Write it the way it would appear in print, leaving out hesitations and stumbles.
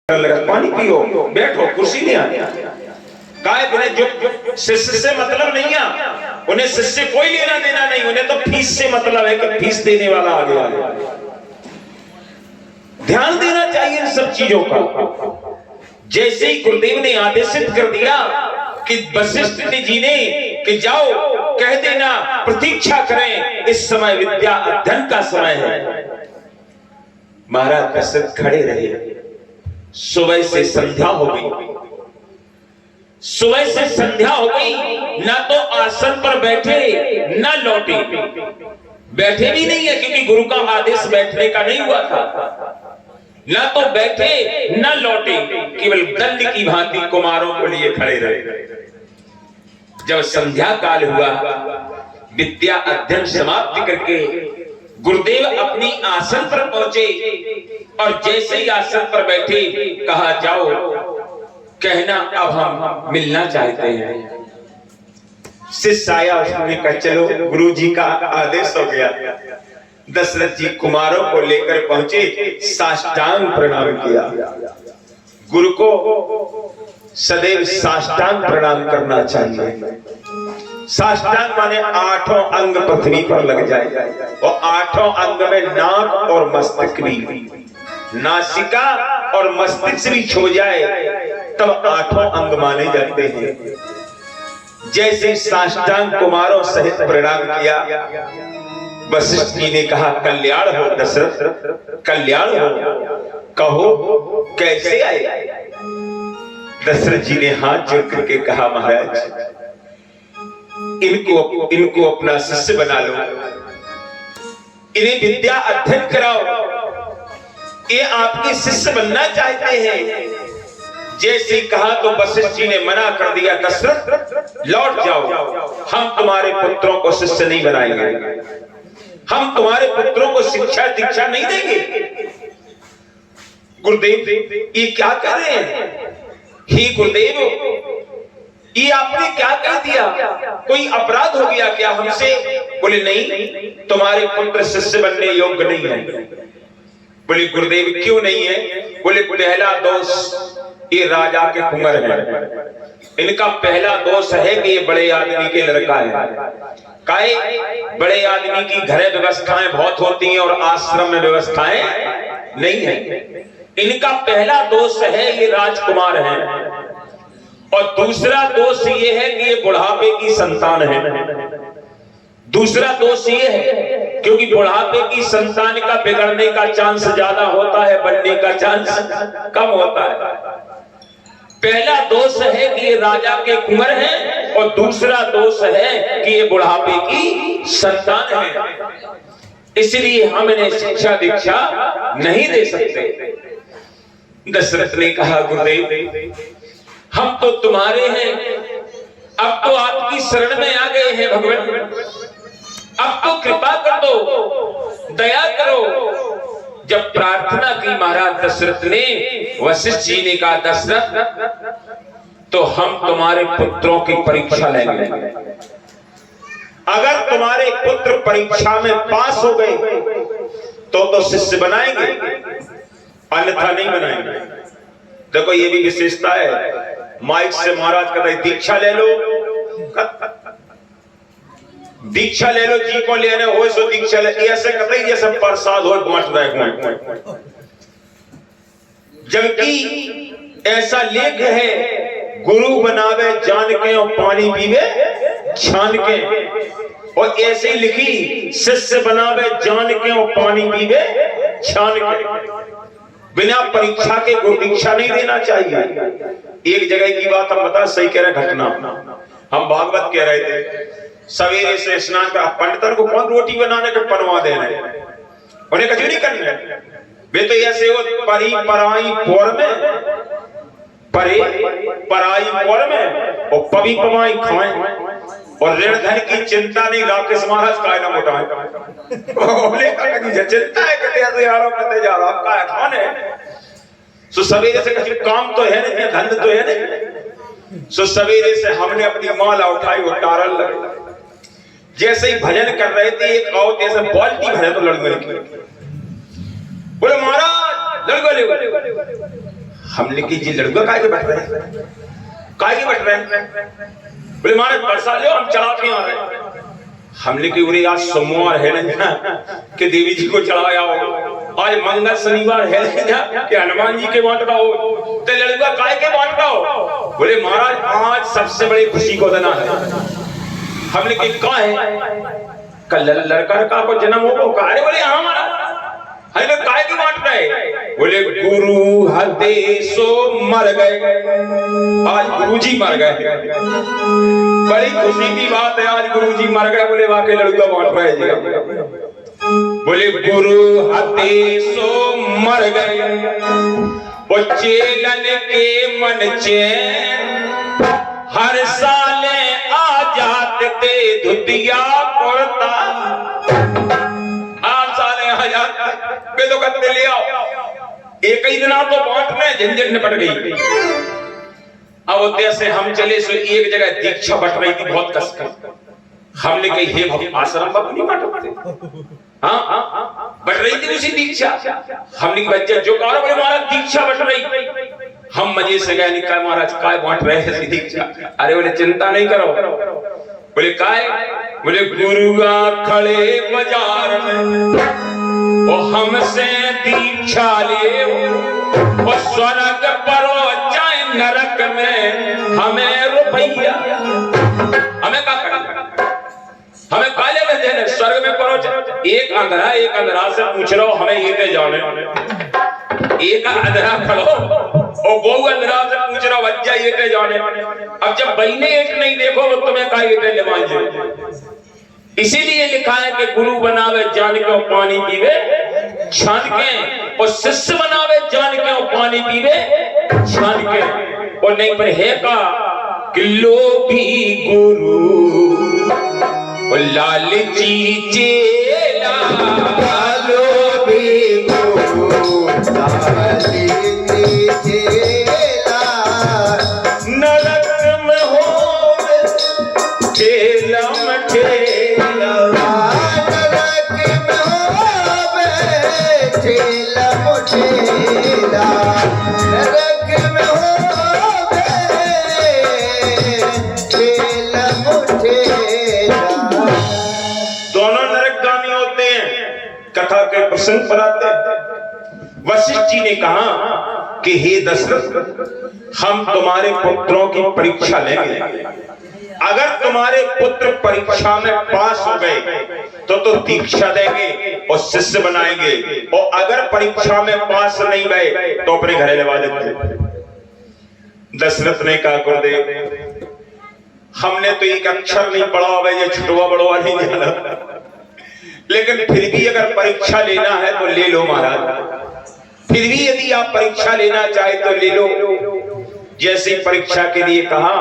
लगा, पानी पियो, बैठो, कुर्सी नहीं आनी। काय बिना जो शिष्य से मतलब नहीं है, उन्हें शिष्य कोई लेना देना नहीं, उन्हें तो फीस से मतलब है कि फीस देने वाला आ गया। ध्यान देना चाहिए इन सब चीजों का। जैसे ही गुरुदेव ने आदेशित कर दिया कि वशिष्ठ जी ने कि जाओ कह देना प्रतीक्षा करें, इस समय विद्या अध्ययन का समय है। महाराज दशरथ खड़े रहे। सुबह से संध्या हो गई, सुबह से संध्या हो गई, ना तो आसन पर बैठे ना लौटे। बैठे भी नहीं है क्योंकि गुरु का आदेश बैठने का नहीं हुआ था। ना तो बैठे ना लौटे, केवल दंड की भांति कुमारों को लिए खड़े रहे। जब संध्या काल हुआ, विद्या अध्ययन समाप्त करके गुरुदेव अपनी आसन पर पहुंचे और जैसे ही आसन पर बैठे कहा जाओ कहना अब हम मिलना चाहते हैं। शिष्य आया, उसने कहा चलो गुरु जी का आदेश हो गया। दशरथ जी कुमारों को लेकर पहुंचे, साष्टांग प्रणाम किया। गुरु को सदैव साष्टांग प्रणाम करना चाहिए। साष्टांग माने आठों अंग पृथ्वी पर लग जाए और आठों अंग में नाक और मस्तक भी, नासिका और मस्तिष्क भी छो जाए तब आठों अंग माने जाते हैं। जैसे साष्टांग कुमारों सहित प्रणाम किया, वशिष्ठ जी ने कहा कल्याण हो दशरथ, कल्याण हो, कहो कैसे आए। दशरथ जी ने हाथ जोड़ करके कहा महाराज इनको अपना शिष्य बना लो, इन्हें विद्या अध्ययन कराओ, ये आपके शिष्य बनना चाहते हैं। जैसे कहा तो वशिष्ठ जी ने मना कर दिया, दशरथ लौट जाओ, हम तुम्हारे पुत्रों को शिष्य नहीं बनाएंगे, हम तुम्हारे पुत्रों को शिक्षा दीक्षा नहीं देंगे। गुरुदेव ये क्या कर रहे हैं? ही गुरुदेव ये आपने क्या कह दिया? कोई अपराध हो गया क्या हमसे? बोले नहीं, तुम्हारे पुत्र शिष्य बनने योग्य नहीं है। बोले गुरुदेव क्यों नहीं है? बोले पहला दोष ये राजा के कुंवर है, इनका पहला दोष है कि ये बड़े आदमी के लड़का है। काहे? बड़े आदमी की घरे व्यवस्थाएं बहुत होती हैं और आश्रम में व्यवस्थाएं नहीं है। इनका पहला दोष है ये राजकुमार है, और दूसरा दोष ये है कि ये बुढ़ापे की संतान है। दूसरा दोष ये है क्योंकि बुढ़ापे की संतान का बिगड़ने का चांस ज्यादा होता है, बनने का चांस कम होता है। पहला दोष है कि ये राजा के कुंवर हैं और दूसरा दोष है कि ये बुढ़ापे की संतान है, इसलिए हम इन्हें शिक्षा दीक्षा नहीं दे सकते। दशरथ ने कहा गुरुदेव हम तो तुम्हारे हैं, अब तो आपकी शरण में आ गए हैं भगवान, अब तो कृपा कर दो, दया करो। जब प्रार्थना की महाराज दशरथ ने, वशिष्ठ जी ने कहा दशरथ तो हम तुम्हारे पुत्रों की परीक्षा लेंगे, अगर तुम्हारे पुत्र परीक्षा में पास हो गए तो शिष्य बनाएंगे, अन्यथा नहीं बनाएंगे। देखो ये भी विशेषता है, माइक से महाराज कहता है दीक्षा ले लो, दीक्षा ले लो, जी को लेने हो सो दीक्षा ले, ऐसे कहते ही जैसे प्रसाद हो बांट रहे हैं। जबकि ऐसा लेख है, गुरु बनावे जान के और पानी पीवे छान के, और ऐसे लिखी शिष्य बनावे जान के और पानी पीवे छान के। बिना परीक्षा के गुरु दीक्षा नहीं देना चाहिए। एक जगह की बात हम बता, सही कह रहे, घटना हम भागवत कह रहे थे, सवेरे से स्नान कर पंडितन को कौन रोटी बनाने के बनवा दे रहे, उन्हें कचौड़ी नहीं करने। वे तो ऐसे हो परी पराई पोर में, परे पराई पोर में और पवी पवाई खाएं, और ऋण धन की चिंता नहीं, राकेश महाराज का ना मोटा है चिंता है कहते जा रहा आपका कौन है। सो सवेरे से काम तो है नहीं, धन तो है नहीं। सो सवेरे से हमने अपनी माला उठाई और टारल लगे। जैसे ही भजन कर रहे थे, एक औरत जैसे बाल्टी भरे तो लड़के बोले महाराज लड़को ले, हमने की जी लड़का काहे के बैठ रहे हैं, काहे के बैठ रहे हैं? बोले मारे पैसा लो हम चढ़ा के आ रहे हैं। हमने की उरे आज सोमवार है ना कि देवी जी को चढ़ाया हो, आज मंगल शनिवार है ना कि हनुमान जी के बांटना हो, तो लड़का काहे के बांटना हो? बोले महाराज आज सबसे बड़ी खुशी को देना है। हमने की कहा है कल लड़का का को जन्म हो का? अरे बोले हाँ महाराज, हमें काय की बांट रहे? बोले गुरु हते सो मर गए, आज गुरुजी मर गए, बड़ी खुशी की बात है, आज गुरुजी मर गए। बोले वाकई लड़का बांट रहे जी। बोले गुरु हते सो मर गए, वो चेलन के मन चैन, हर साले आ जाते थे धुतिया कुर्ता, तो करते ले आओ, एक ही दिन तो बांट में झंझट निपट गई। अब से हम चले सो एक जगह दीक्षा बट रही थी बहुत कसकर, हमने कही हे आश्रम बाबू नहीं बांटते, हाँ बट रही थी उसी दीक्षा। हमने बच्चे जो कहा बोले महाराज दीक्षा बट रही, हम मजे से गए निकाय महाराज काय बांट रहे हैं दीक्षा? अरे बोले चिंता नहीं करो। बोले काय? बोले गुरुआ खड़े बाजार में वो हमसे दीक्षा ले, वो स्वर्ग परो चाहे नरक में हमें रुपया, हमें क्या करना, हमें काले में देने, स्वर्ग में परो एक अंधरा से पूछ रहा हो हमें ये दे जाने, एक अंधरा खड़ो और वो अंधरा से पूछ रहा हो बच्चा ये दे जाने। अब जब बहने एक नहीं देखो वो तुम्हें का ये दे ले मांझे। इसीलिए लिखा है कि गुरु बनावे जान के पानी पीवे छान के, और शिष्य बनावे जान के पानी पीवे छान के। और नहीं पर है का कि लोभी गुरु और लालची चेला, लोभी गुरु लालची चेला, नरक में हो चेला मठेला, नरक में हो चेला मठेला, नरक में हो चेला मठेला। दोनों नरकगामी होते हैं, कथा के प्रसंग पर आते हैं। वशिष्ठ जी ने कहा कि हे दशरथ हम तुम्हारे पुत्रों की परीक्षा लेंगे, अगर तुम्हारे पुत्र परीक्षा में पास हो गए तो दीक्षा देंगे और शिष्य बनाएंगे, और अगर परीक्षा में पास नहीं गए तो अपने घरे लगा देंगे। दशरथ ने कहा गुरुदेव हमने तो एक अक्षर नहीं पढ़ा हुआ, ये छुटवा बड़वा नहीं जाना, लेकिन फिर भी अगर परीक्षा लेना है तो ले लो महाराज, फिर भी यदि आप परीक्षा लेना चाहे तो ले लो। जैसे परीक्षा के लिए कहा